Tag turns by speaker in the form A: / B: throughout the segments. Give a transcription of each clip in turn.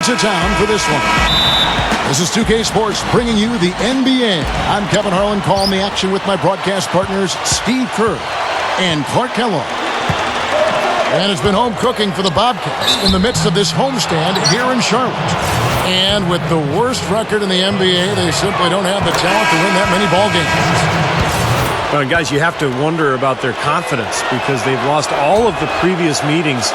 A: to town for this one. This is 2K Sports bringing you the NBA. I'm Kevin Harlan, calling the action with my broadcast partners Steve Kerr and Clark Kellogg. And it's been home cooking for the Bobcats in the midst of this homestand here in Charlotte. And with the worst record in the NBA, they simply don't have the talent to win that many ball games.
B: Well, guys, you have to wonder about their confidence because they've lost all of the previous meetings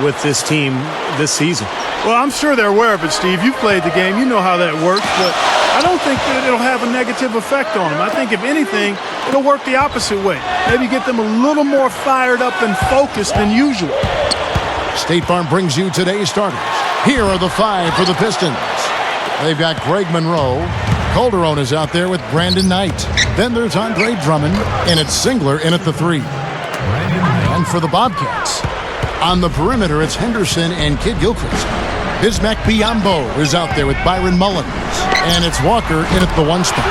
B: with this team this season.
C: Well, I'm sure they're aware of it, Steve. You've played the game. You know how that works. But I don't think that it'll have a negative effect on them. I think, if anything, it'll work the opposite way. Maybe get them a little more fired up and focused than usual.
A: State Farm brings you today's starters. Here are the five for the Pistons. They've got Greg Menroe. Calderone is out there with Brandon Knight. Then there's Andre Drummond, and it's Singler in at the 3. And for the Bobcats, on the perimeter, it's Henderson and Kid Gilchrist. Bismack Biyombo is out there with Byron Mullins, and it's Walker in at the 1 spot.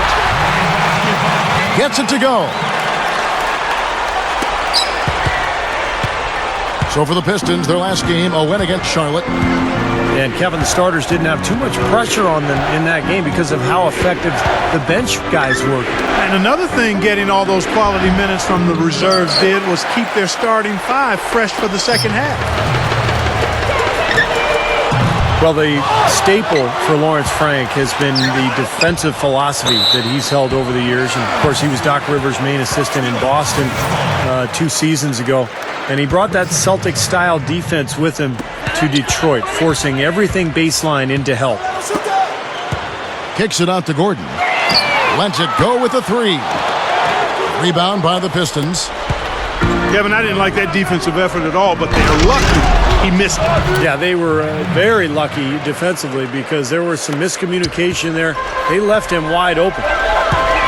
A: Gets it to go. So for the Pistons, their last game, a win against Charlotte.
B: And Kevin, the starters didn't have too much pressure on them in that game because of how effective the bench guys were.
C: And another thing getting all those quality minutes from the reserves did was keep their starting 5 fresh for the second half.
B: Well, the staple for Lawrence Frank has been the defensive philosophy that he's held over the years. And, of course, he was Doc Rivers' main assistant in Boston 2 seasons ago. And he brought that Celtic-style defense with him to Detroit, forcing everything baseline into help.
A: Kicks it out to Gordon. Lets it go with a 3. Rebound by the Pistons.
C: Kevin, I didn't like that defensive effort at all, but they're lucky he missed it.
B: Yeah, they were very lucky defensively because there was some miscommunication there. They left him wide open.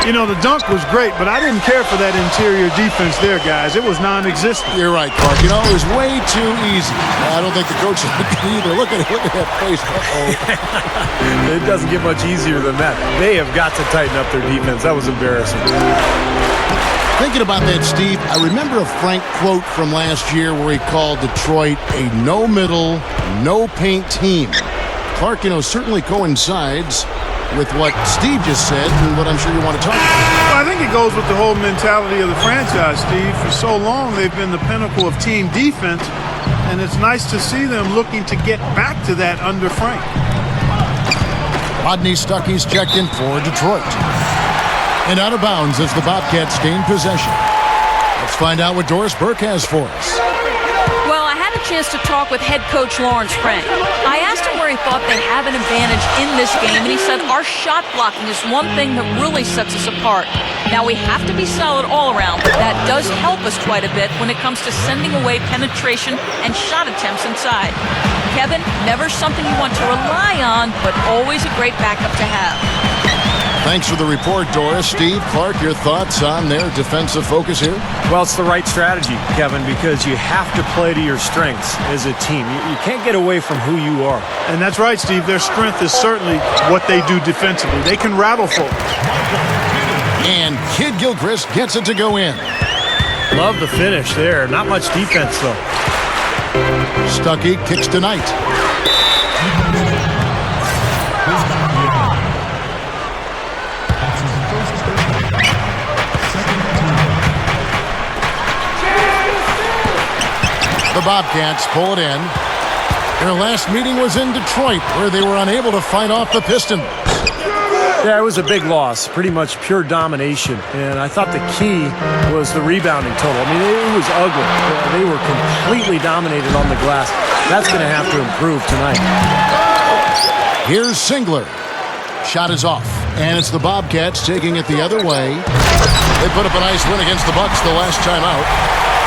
C: You know, the dunk was great, but I didn't care for that interior defense there, guys. It was non-existent.
A: You're right, Clark. You know, it was way too easy. I don't think the coaches would either. Look at that face. Uh-oh.
B: It doesn't get much easier than that. They have got to tighten up their defense. That was embarrassing.
A: Thinking about that, Steve, I remember a Frank quote from last year where he called Detroit a no-middle, no-paint team. Clark, you know, certainly coincides with what Steve just said and what I'm sure you want to talk about.
C: Well, I think it goes with the whole mentality of the franchise, Steve. For so long, they've been the pinnacle of team defense, and it's nice to see them looking to get back to that under Frank.
A: Rodney Stuckey's checked in for Detroit. And out of bounds as the Bobcats gain possession. Let's find out what Doris Burke has for us.
D: Well, I had a chance to talk with head coach Lawrence Frank. I asked him where he thought they have an advantage in this game, and he said our shot blocking is one thing that really sets us apart. Now, we have to be solid all around, but that does help us quite a bit when it comes to sending away penetration and shot attempts inside. Kevin, never something you want to rely on, but always a great backup to have.
A: Thanks for the report, Doris. Steve, Clark, your thoughts on their defensive focus here?
B: Well, it's the right strategy, Kevin, because you have to play to your strengths as a team. You can't get away from who you are.
C: And that's right, Steve. Their strength is certainly what they do defensively. They can rattle folks.
A: And Kid Gilchrist gets it to go in.
B: Love the finish there. Not much defense, though.
A: Stuckey kicks to Knight. The Bobcats pull it in. Their last meeting was in Detroit, where they were unable to fight off the Pistons.
B: Yeah, it was a big loss, pretty much pure domination. And I thought the key was the rebounding total. I mean, it was ugly. They were completely dominated on the glass. That's going to have to improve tonight.
A: Here's Singler. Shot is off, and it's the Bobcats taking it the other way. They put up a nice win against the Bucks the last time out.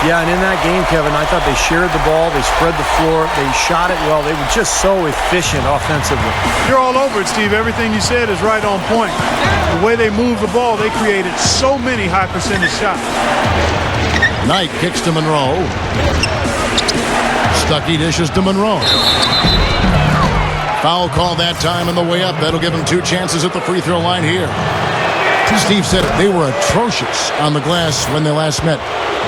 B: Yeah, and in that game, Kevin, I thought they shared the ball, they spread the floor, they shot it well. They were just so efficient offensively.
C: You're all over it, Steve. Everything you said is right on point. The way they moved the ball, they created so many high-percentage shots.
A: Knight kicks to Menroe. Stuckey dishes to Menroe. Foul call that time on the way up. That'll give him 2 chances at the free throw line here. Steve said they were atrocious on the glass when they last met.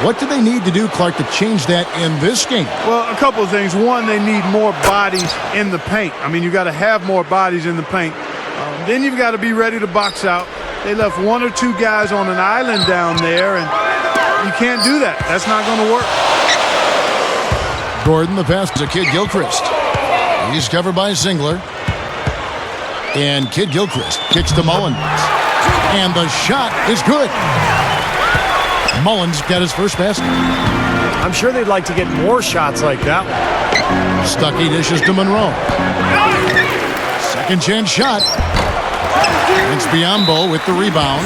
A: What do they need to do, Clark, to change that in this game?
C: Well, a couple of things. One, they need more bodies in the paint. I mean, you got to have more bodies in the paint. Then you've got to be ready to box out. They left one or two guys on an island down there, and you can't do that. That's not going to work.
A: Gordon, the pass to Kid Gilchrist. He's covered by Singler. And Kid Gilchrist kicks to Mullins. And the shot is good. Mullins got his first basket.
B: I'm sure they'd like to get more shots like that one.
A: Stuckey dishes to Menroe. Second chance shot. It's Biombo with the rebound.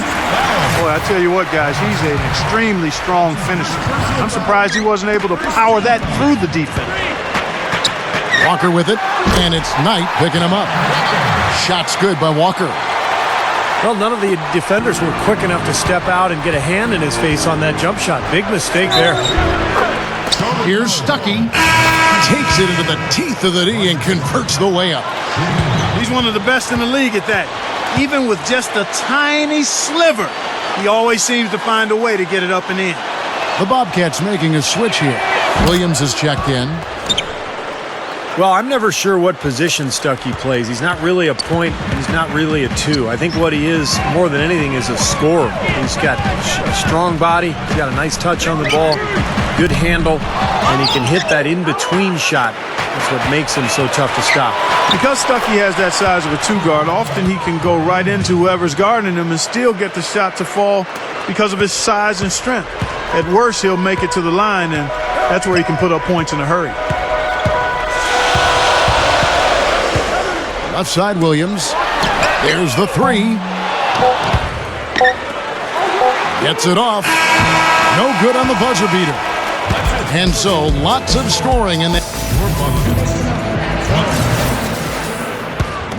C: Boy, I tell you what, guys, he's an extremely strong finisher. I'm surprised he wasn't able to power that through the defense.
A: Walker with it, and it's Knight picking him up. Shot's good by Walker.
B: Well, none of the defenders were quick enough to step out and get a hand in his face on that jump shot. Big mistake there.
A: Here's Stuckey. Takes it into the teeth of the D and converts the layup.
C: He's one of the best in the league at that. Even with just a tiny sliver, he always seems to find a way to get it up and in.
A: The Bobcats making a switch here. Williams has checked in.
B: Well, I'm never sure what position Stuckey plays. He's not really a point. He's not really a two. I think what he is, more than anything, is a scorer. He's got a strong body. He's got a nice touch on the ball, good handle, and he can hit that in-between shot. That's what makes him so tough to stop.
C: Because Stuckey has that size of a two-guard, often he can go right into whoever's guarding him and still get the shot to fall because of his size and strength. At worst, he'll make it to the line, and that's where he can put up points in a hurry.
A: Left side, Williams. There's the three. Gets it off. No good on the buzzer beater. And so, lots of scoring in that.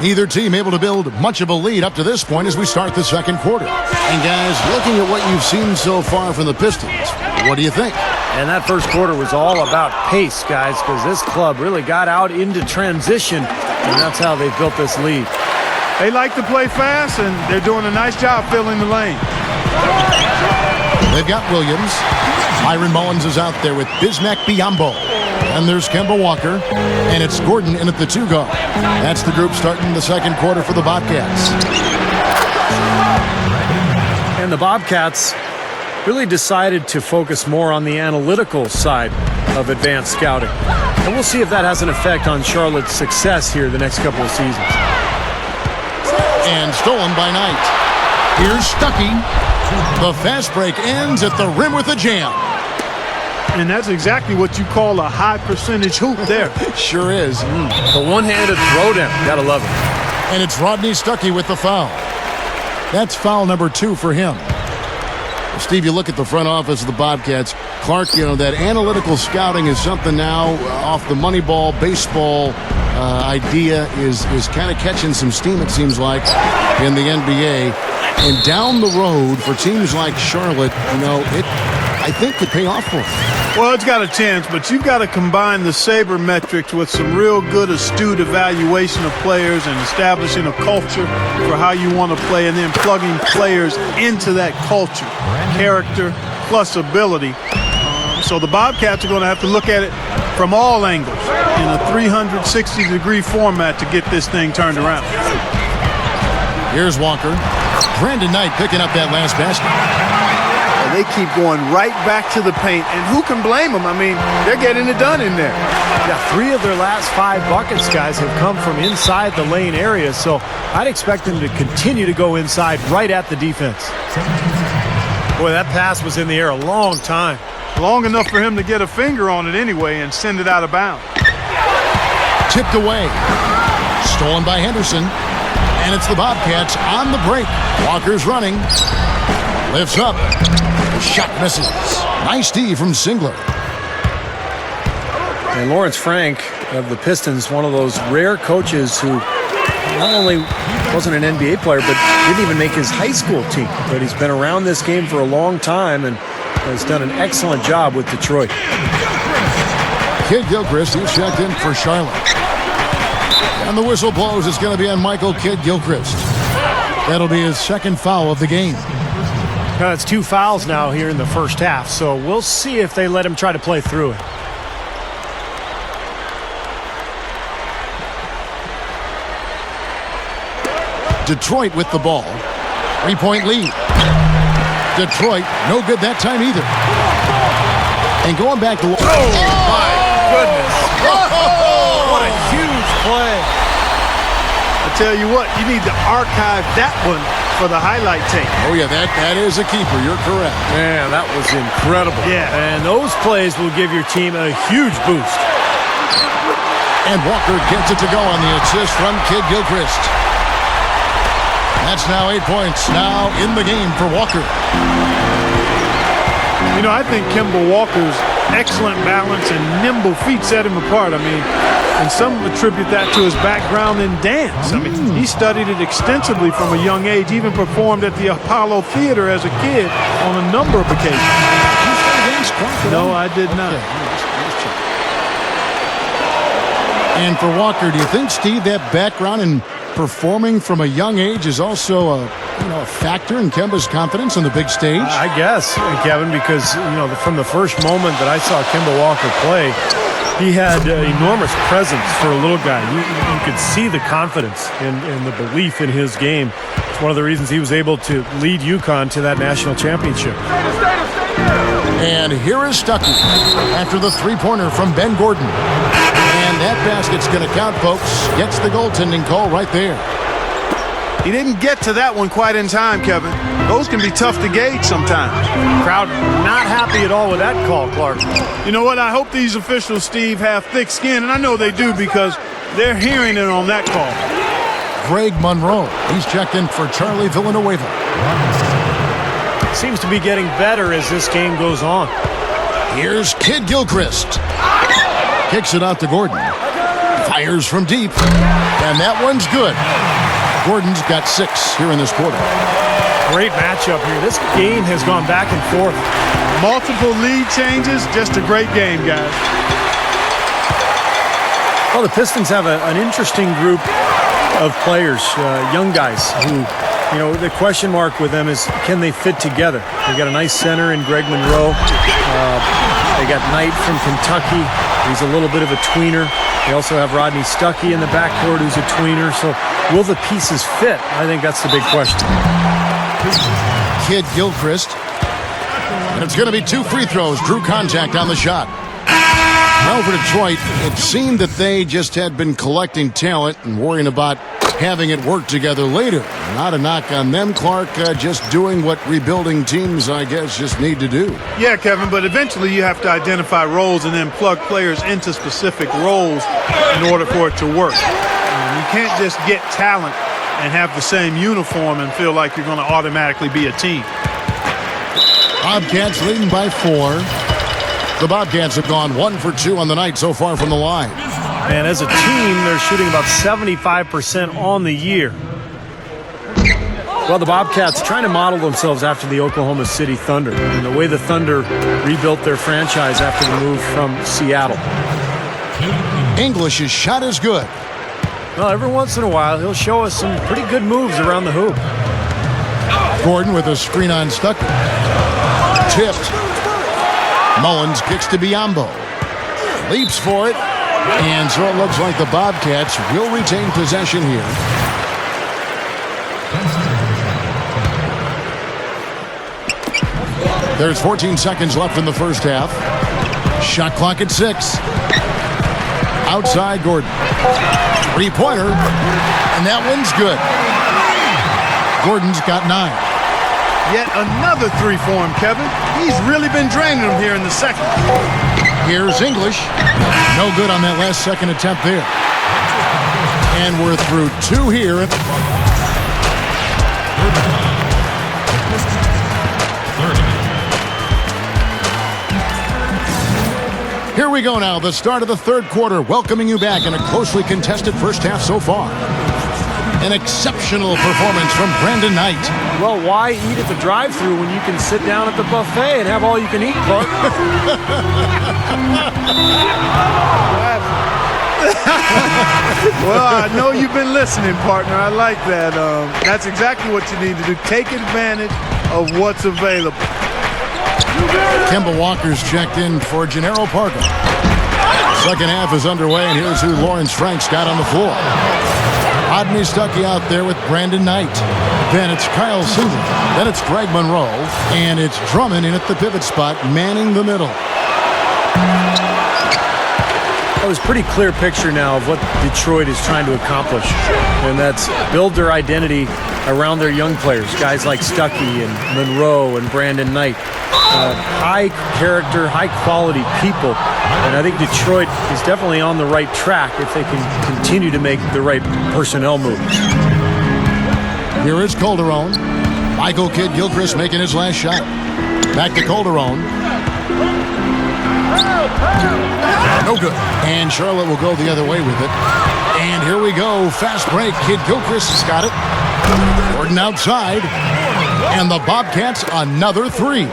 A: Neither team able to build much of a lead up to this point as we start the second quarter. And guys, looking at what you've seen so far from the Pistons, what do you think?
B: And that first quarter was all about pace, guys, because this club really got out into transition, and that's how they built this lead.
C: They like to play fast, and they're doing a nice job filling the lane.
A: They've got Williams. Myron Mullins is out there with Bismack Biyombo. And there's Kemba Walker. And it's Gordon in at the two guard. That's the group starting the second quarter for the Bobcats.
B: And the Bobcats really decided to focus more on the analytical side of advanced scouting. And we'll see if that has an effect on Charlotte's success here the next couple of seasons.
A: And stolen by Knight. Here's Stuckey. The fast break ends at the rim with a jam.
C: And that's exactly what you call a high percentage hoop there.
A: Sure is.
B: The one-handed throwdown. Gotta love it.
A: And it's Rodney Stuckey with the foul. That's foul number 2 for him. Steve, you look at the front office of the Bobcats. Clark, you know, that analytical scouting is something now off the money ball, baseball idea is kind of catching some steam, it seems like, in the NBA. And down the road for teams like Charlotte, you know, it, I think, could pay off for them.
C: Well, it's got a chance, but you've got to combine the sabermetrics with some real good, astute evaluation of players and establishing a culture for how you want to play, and then plugging players into that culture, character plus ability. So the Bobcats are going to have to look at it from all angles in a 360-degree format to get this thing turned around.
A: Here's Walker. Brandon Knight picking up that last basket.
C: They keep going right back to the paint, and who can blame them? I mean, they're getting it done in there.
B: Yeah, 3 of their last 5 buckets, guys, have come from inside the lane area, so I'd expect them to continue to go inside right at the defense. Boy, that pass was in the air a long time.
C: Long enough for him to get a finger on it anyway and send it out of bounds.
A: Tipped away. Stolen by Henderson. And it's the Bobcats on the break. Walker's running. Lifts up. Shot misses. Nice D from Singler.
B: And Lawrence Frank of the Pistons, one of those rare coaches who not only wasn't an NBA player, but didn't even make his high school team. But he's been around this game for a long time and has done an excellent job with Detroit.
A: Kid Gilchrist, he's checked in for Charlotte. And the whistle blows. It's going to be on Michael Kidd Gilchrist. That'll be his second foul of the game.
B: It's 2 fouls now here in the first half, so we'll see if they let him try to play through it.
A: Detroit with the ball. 3-point lead. Detroit, no good that time either. And going back to...
B: Oh, my goodness. What a huge play.
C: I tell you what, you need to archive that one for the highlight tape.
A: Oh, yeah, that is a keeper. You're correct.
B: Man, that was incredible.
C: Yeah.
B: And those plays will give your team a huge boost.
A: And Walker gets it to go on the assist from Kid Gilchrist. That's now 8 points. Now in the game for Walker.
C: You know, I think Kemba Walker's excellent balance and nimble feet set him apart. I mean, and some attribute that to his background in dance. I mean, he studied it extensively from a young age, even performed at the Apollo Theater as a kid on a number of occasions. No, I did not.
A: And for Walker, do you think, Steve, that background in performing from a young age is also a factor in Kemba's confidence on the big stage?
B: I guess, Kevin, because from the first moment that I saw Kemba Walker play, he had enormous presence for a little guy. You could see the confidence and the belief in his game. It's one of the reasons he was able to lead UConn to that national championship.
A: And here is Stuckey after the three-pointer from Ben Gordon. And that basket's going to count, folks. Gets the goaltending call right there.
C: He didn't get to that one quite in time, Kevin. Those can be tough to gauge sometimes.
B: Crowd not happy at all with that call, Clark.
C: You know what? I hope these officials, Steve, have thick skin, and I know they do because they're hearing it on that call.
A: Greg Menroe, he's checked in for Charlie Villanueva.
B: Seems to be getting better as this game goes on.
A: Here's Kid Gilchrist. Kicks it out to Gordon. Fires from deep. And that one's good. Gordon's got 6 here in this quarter.
B: Great matchup here. This game has gone back and forth.
C: Multiple lead changes. Just a great game, guys.
B: Well, the Pistons have an interesting group of players, young guys who, the question mark with them is, can they fit together? They got a nice center in Greg Menroe. They got Knight from Kentucky. He's a little bit of a tweener. They also have Rodney Stuckey in the backcourt, who's a tweener. So will the pieces fit? I think that's the big question.
A: Kid Gilchrist. And it's going to be 2 free throws. Drew contact on the shot. Well, for Detroit, it seemed that they just had been collecting talent and worrying about having it work together later. Not a knock on them, Clark, just doing what rebuilding teams, I guess, just need to do.
C: Yeah, Kevin, but eventually you have to identify roles and then plug players into specific roles in order for it to work. You can't just get talent and have the same uniform and feel like you're going to automatically be a team.
A: Bobcats leading by 4. The Bobcats have gone 1 for 2 on the night so far from the line.
B: And as a team, they're shooting about 75% on the year. Well, the Bobcats trying to model themselves after the Oklahoma City Thunder and the way the Thunder rebuilt their franchise after the move from Seattle.
A: English's shot is good.
B: Well, every once in a while, he'll show us some pretty good moves around the hoop.
A: Gordon with a screen on Stuckey. Tipped. Mullins kicks to Biyombo. Leaps for it. And so it looks like the Bobcats will retain possession here. There's 14 seconds left in the first half. Shot clock at 6. Outside Gordon. 3-pointer. And that one's good. Gordon's got 9.
C: Yet another 3 for him, Kevin. He's really been draining them here in the second.
A: Here's English. No good on that last second attempt there. And we're through 2 here. Here we go now, the start of the third quarter, welcoming you back in a closely contested first half so far. An exceptional performance from Brandon Knight.
B: Well, why eat at the drive-thru when you can sit down at the buffet and have all you can eat, Clark?
C: Well, I know you've been listening, partner. I like that. That's exactly what you need to do. Take advantage of what's available.
A: Kemba Walker's checked in for Gennaro Parker. Second half is underway, and here's who Lawrence Frank's got on the floor. Rodney Stuckey out there with Brandon Knight. Then it's Kyle Susan. Then it's Greg Menroe. And it's Drummond in at the pivot spot, manning the middle.
B: Well, there's a pretty clear picture now of what Detroit is trying to accomplish, and that's build their identity around their young players, guys like Stuckey and Menroe and Brandon Knight. High character, high quality people, and I think Detroit is definitely on the right track if they can continue to make the right personnel moves.
A: Here is Calderone. Michael Kidd-Gilchrist making his last shot. Back to Calderone. No good. And Charlotte will go the other way with it. And here we go. Fast break. Kidd-Gilchrist has got it. Gordon outside. And the Bobcats another three.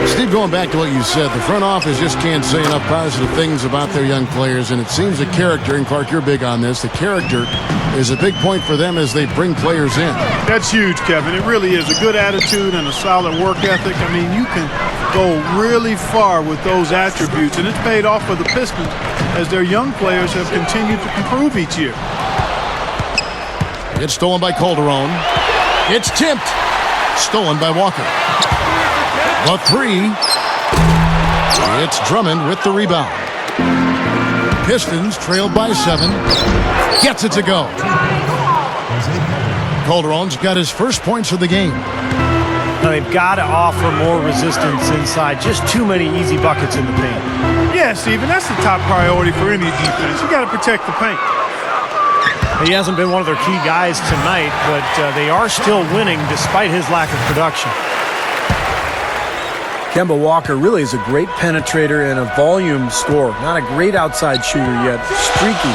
A: Steve, going back to what you said, the front office just can't say enough positive things about their young players, and it seems the character, and Clark, you're big on this, the character is a big point for them as they bring players in.
C: That's huge, Kevin. It really is. A good attitude and a solid work ethic. I mean, you can go really far with those attributes, and it's paid off for the Pistons as their young players have continued to improve each year.
A: It's stolen by Calderone. It's tipped. Stolen by Walker. The three. It's Drummond with the rebound. Pistons trailed by 7. Gets it to go. Calderone's got his first points of the game.
B: Now they've got to offer more resistance inside. Just too many easy buckets in the paint.
C: Yeah, Steven, that's the top priority for any defense. You got to protect the paint.
B: He hasn't been one of their key guys tonight, but they are still winning despite his lack of production. Kemba Walker really is a great penetrator and a volume scorer. Not a great outside shooter yet, streaky.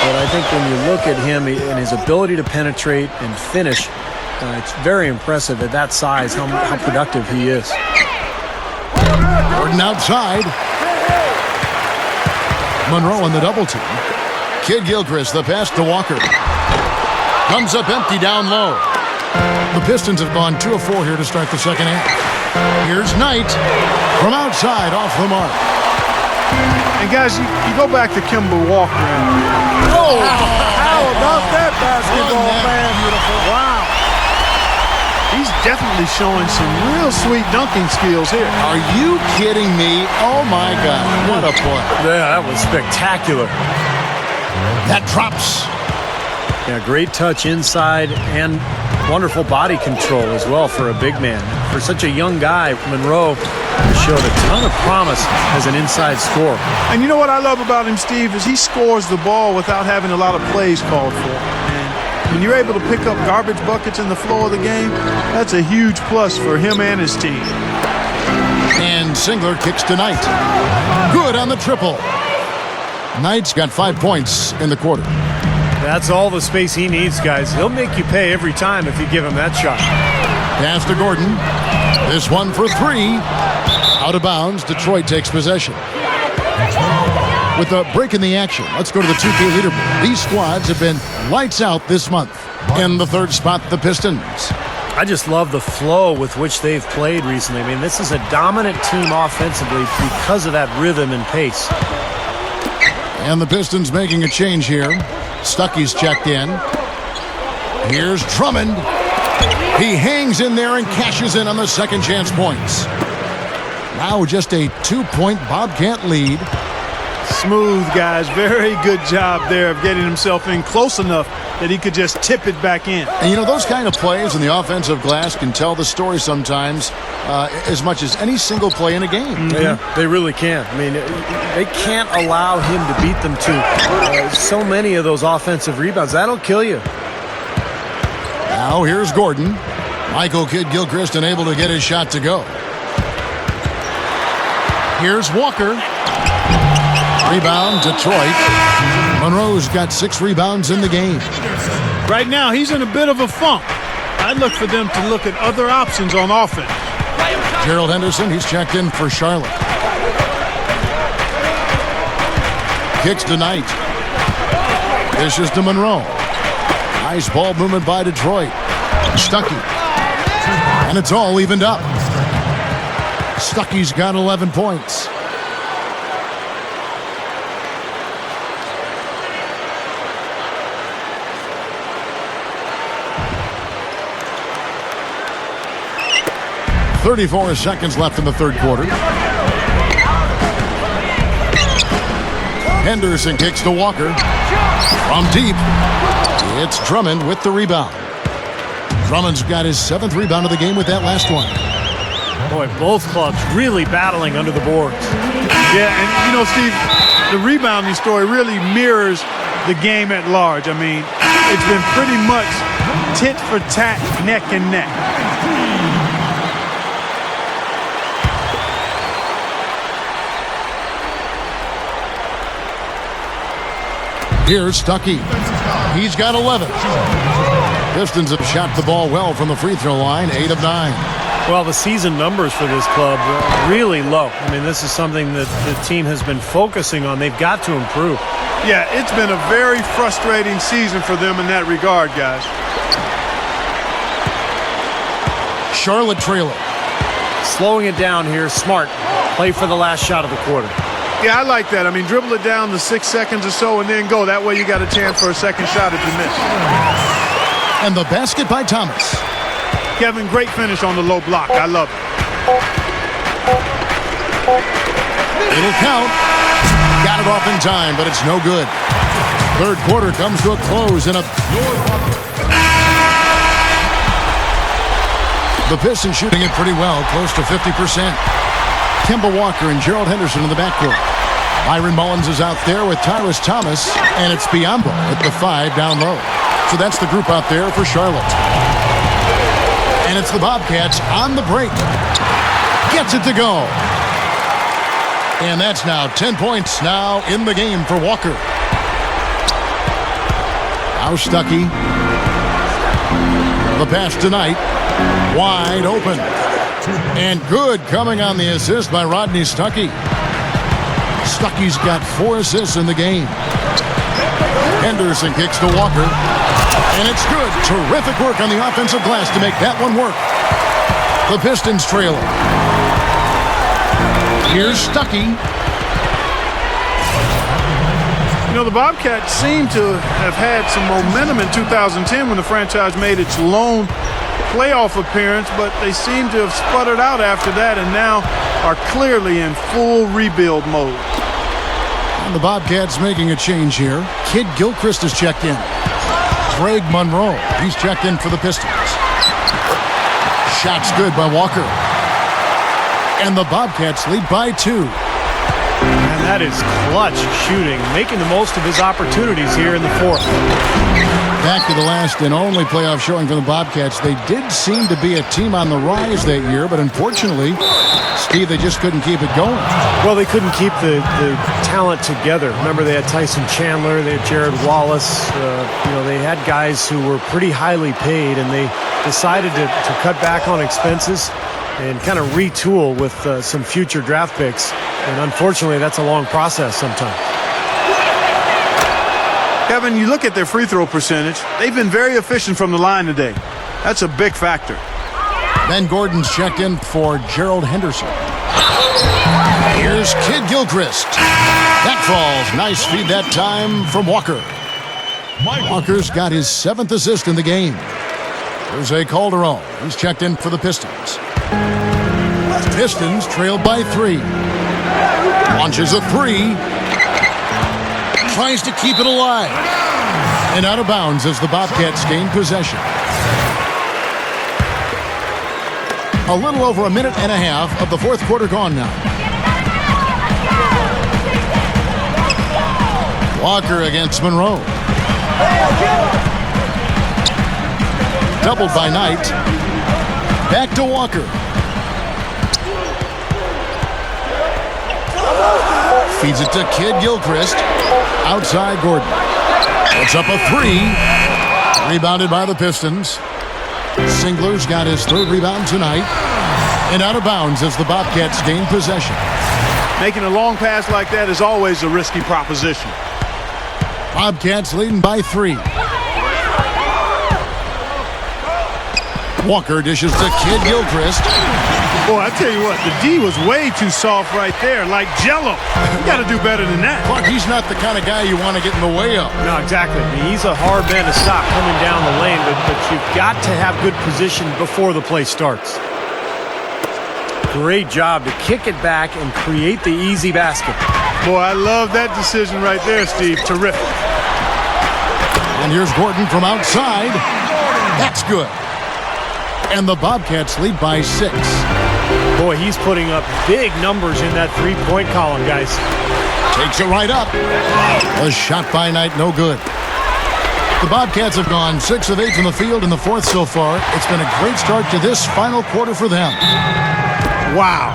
B: But I think when you look at him and his ability to penetrate and finish, it's very impressive at that size how productive he is.
A: Gordon outside. Menroe in the double team. Kidd-Gilchrist, the pass to Walker. Comes up empty down low. The Pistons have gone 2 of 4 here to start the second half. Here's Knight from outside off the mark.
C: And guys, you go back to Kemba Walker. Oh, how about that basketball, man? Beautiful. Wow. He's definitely showing some real sweet dunking skills here.
A: Are you kidding me? Oh, my God. What a play.
B: Yeah, that was spectacular.
A: That drops.
B: Yeah, great touch inside and wonderful body control as well for a big man. For such a young guy, Menroe showed a ton of promise as an inside scorer.
C: And you know what I love about him, Steve, is he scores the ball without having a lot of plays called for. And when you're able to pick up garbage buckets in the flow of the game, that's a huge plus for him and his team.
A: And Singler kicks to Knight. Good on the triple. Knight's got 5 points in the quarter.
B: That's all the space he needs, guys. He'll make you pay every time if you give him that shot.
A: Pass to Gordon. This one for 3. Out of bounds. Detroit takes possession. With a break in the action, let's go to the 2K leaderboard. These squads have been lights out this month. In the third spot, the Pistons.
B: I just love the flow with which they've played recently. I mean, this is a dominant team offensively because of that rhythm and pace.
A: And the Pistons making a change here. Stuckey's checked in. Here's Drummond. He hangs in there and cashes in on the second chance points. Now just a 2-point Bobcat lead.
C: Smooth, guys. Very good job there of getting himself in close enough that he could just tip it back in.
A: And you know, those kind of plays in the offensive glass can tell the story sometimes as much as any single play in a game.
B: Mm-hmm. Yeah, they really can. I mean, they can't allow him to beat them to so many of those offensive rebounds. That'll kill you.
A: Now here's Gordon. Michael Kidd-Gilchrist unable to get his shot to go. Here's Walker. Rebound, Detroit. Menroe's got 6 rebounds in the game.
C: Right now, he's in a bit of a funk. I'd look for them to look at other options on offense.
A: Gerald Henderson, he's checked in for Charlotte. kicks to Knight. Dishes to Menroe. Nice ball movement by Detroit. Stuckey. And it's all evened up. Stuckey's got 11 points. .34 seconds left in the third quarter. Henderson kicks to Walker. From deep, it's Drummond with the rebound. Drummond's got his 7th rebound of the game with that last one.
B: Boy, both clubs really battling under the boards.
C: Yeah, and you know, Steve, the rebounding story really mirrors the game at large. I mean, it's been pretty much tit for tat, neck and neck.
A: Here's Stuckey. He's got 11. Pistons have shot the ball well from the free throw line, 8 of 9.
B: Well, the season numbers for this club are really low. I mean, this is something that the team has been focusing on. They've got to improve.
C: Yeah, it's been a very frustrating season for them in that regard, guys.
A: Charlotte trailing.
B: Slowing it down here, smart. Play for the last shot of the quarter.
C: Yeah, I like that. I mean, dribble it down to 6 seconds or so and then go. That way you got a chance for a second shot if you miss.
A: And the basket by Thomas.
C: Kevin, great finish on the low block. I love it.
A: It'll count. Got it off in time, but it's no good. Third quarter comes to a close in a... The Pistons shooting it pretty well, close to 50%. Kemba Walker and Gerald Henderson in the backcourt. Byron Mullins is out there with Tyrus Thomas, and it's Biyombo at the 5 down low. So that's the group out there for Charlotte. And it's the Bobcats on the break. Gets it to go. And that's now 10 points now in the game for Walker. Now Stuckey. The pass tonight. Wide open. And good coming on the assist by Rodney Stuckey. Stuckey's got 4 assists in the game. Henderson kicks to Walker. And it's good. Terrific work on the offensive glass to make that one work. The Pistons trailing. Here's Stuckey.
C: You know, the Bobcats seem to have had some momentum in 2010 when the franchise made its lone playoff appearance, but they seem to have sputtered out after that and now are clearly in full rebuild mode.
A: And the Bobcats making a change here. Kid Gilchrist has checked in. Greg Menroe, he's checked in for the Pistons. Shot's good by Walker. And the Bobcats lead by 2.
B: And that is clutch shooting, making the most of his opportunities here in the fourth.
A: Back to the last and only playoff showing from the Bobcats. They did seem to be a team on the rise that year, but unfortunately, Steve, they just couldn't keep it going.
B: Well, they couldn't keep the talent together. Remember, they had Tyson Chandler, they had Jared Wallace. They had guys who were pretty highly paid, and they decided to cut back on expenses and kind of retool with some future draft picks. And unfortunately, that's a long process sometimes.
C: Kevin, you look at their free throw percentage. They've been very efficient from the line today. That's a big factor.
A: Ben Gordon's checked in for Gerald Henderson. Here's Kid Gilchrist. That falls. Nice feed that time from Walker. Walker's got his 7th assist in the game. There's a Calderone. He's checked in for the Pistons. Pistons trailed by 3. Launches a 3. Tries to keep it alive. And out of bounds as the Bobcats gain possession. A little over a minute and a half of the fourth quarter gone now. Walker against Menroe. Doubled by Knight. Back to Walker. Feeds it to Kid Gilchrist. Outside Gordon. It's up a 3. Rebounded by the Pistons. Singler's got his 3rd rebound tonight. And out of bounds as the Bobcats gain possession.
C: Making a long pass like that is always a risky proposition.
A: Bobcats leading by 3. Walker dishes to Kid Gilchrist.
C: Boy, I tell you what, the D was way too soft right there, like Jell-O. You got to do better than that.
A: Clark, he's not the kind of guy you want to get in the way of.
B: No, exactly. I mean, he's a hard man to stop coming down the lane, but you've got to have good position before the play starts. Great job to kick it back and create the easy basket.
C: Boy, I love that decision right there, Steve. Terrific.
A: And here's Gordon from outside. That's good. And the Bobcats lead by 6.
B: Boy, he's putting up big numbers in that three-point column, guys.
A: Takes it right up. A shot by Knight, no good. The Bobcats have gone 6 of 8 from the field in the fourth so far. It's been a great start to this final quarter for them.
C: Wow.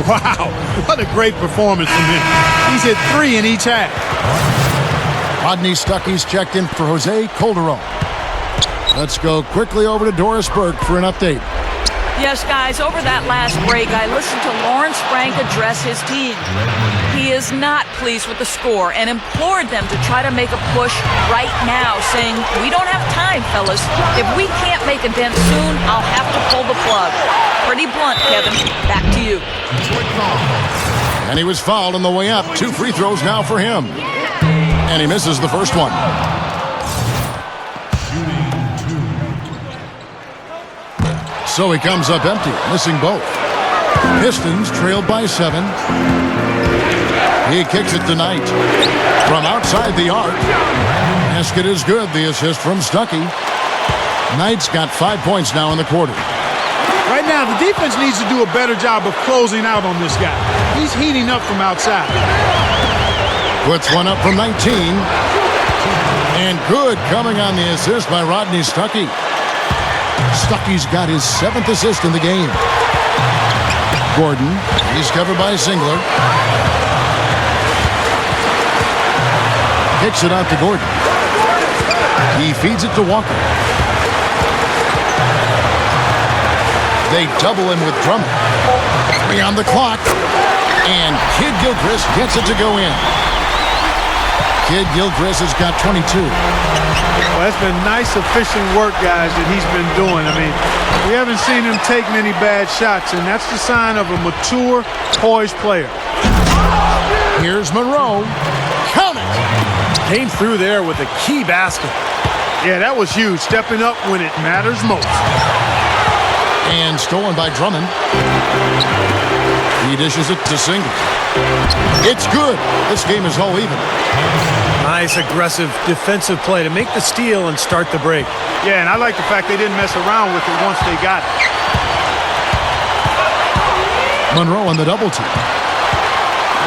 C: Wow. What a great performance from him. He's hit 3 in each half.
A: Rodney Stuckey's checked in for Jose Calderone. Let's go quickly over to Doris Burke for an update.
D: Yes, guys, over that last break, I listened to Lawrence Frank address his team. He is not pleased with the score and implored them to try to make a push right now, saying, "We don't have time, fellas. If we can't make a dent soon, I'll have to pull the plug." Pretty blunt, Kevin. Back to you.
A: And he was fouled on the way up. 2 free throws now for him. And he misses the first one. So he comes up empty, missing both. Pistons trailed by 7. He kicks it to Knight. From outside the arc. Basket is good. The assist from Stuckey. Knight's got 5 points now in the quarter.
C: Right now, the defense needs to do a better job of closing out on this guy. He's heating up from outside.
A: Puts one up from 19. And good coming on the assist by Rodney Stuckey. Stuckey's got his 7th assist in the game. Gordon, he's covered by Singler. Kicks it out to Gordon. He feeds it to Walker. They double him with Drummond. 3 on the clock. And Kid Gilchrist gets it to go in. Kid Gilchrist has got 22.
C: Well, that's been nice, efficient work, guys, that he's been doing. I mean, we haven't seen him take many bad shots, and that's the sign of a mature, poised player.
A: Here's Menroe. Count it!
B: Came through there with a key basket.
C: Yeah, that was huge, stepping up when it matters most.
A: And stolen by Drummond. He dishes it to Singler. It's good. This game is all even.
B: Nice, aggressive defensive play to make the steal and start the break.
C: Yeah, and I like the fact they didn't mess around with it once they got it.
A: Menroe on the double team.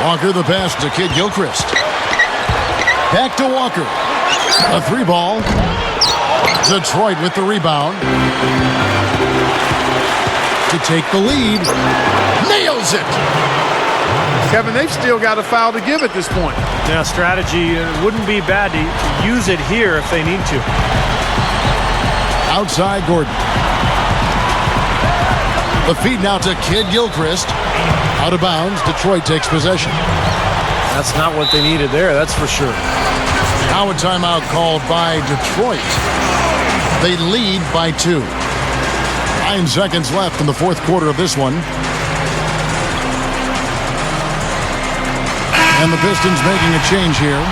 A: Walker the pass to Kid Gilchrist. Back to Walker. A 3-ball. Detroit with the rebound. To take the lead. Nails it!
C: Kevin, they've still got a foul to give at this point.
B: Yeah, strategy wouldn't be bad to use it here if they need to.
A: Outside Gordon. The feed now to Kid Gilchrist. Out of bounds. Detroit takes possession.
B: That's not what they needed there, that's for sure.
A: Now a timeout called by Detroit. They lead by 2. 9 seconds left in the fourth quarter of this one. And the Pistons making a change here.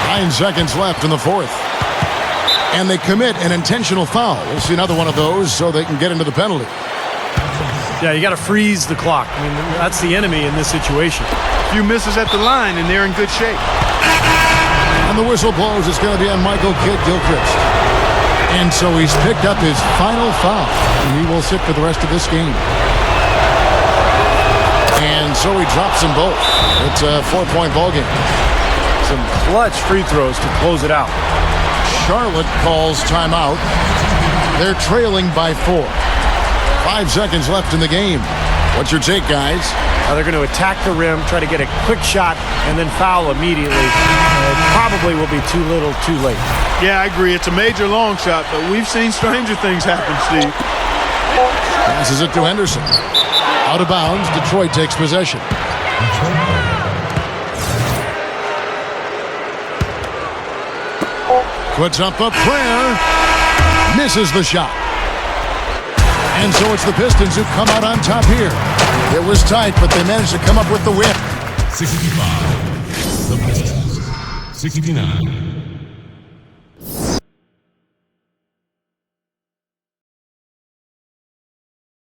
A: Nine seconds left in the fourth. And they commit an intentional foul. We'll see another one of those so they can get into the penalty.
B: Yeah, you got to freeze the clock. I mean, that's the enemy in this situation.
C: A few misses at the line, and they're in good shape.
A: And the whistle blows. It's going to be on Michael Kid Gilchrist. And so he's picked up his final foul. And he will sit for the rest of this game. And so he drops them both. It's a 4-point ball game.
B: Some clutch free throws to close it out.
A: Charlotte calls timeout. They're trailing by 4. 5 seconds left in the game. What's your take, guys?
B: They're going to attack the rim, try to get a quick shot, and then foul immediately. It probably will be too little, too late.
C: Yeah, I agree. It's a major long shot, but we've seen stranger things happen, Steve.
A: Passes it to Henderson. Out of bounds, Detroit takes possession. Puts up a prayer. Misses the shot. And so it's the Pistons who come out on top here. It was tight, but they managed to come up with the win.
E: 65. The Pistons. 69.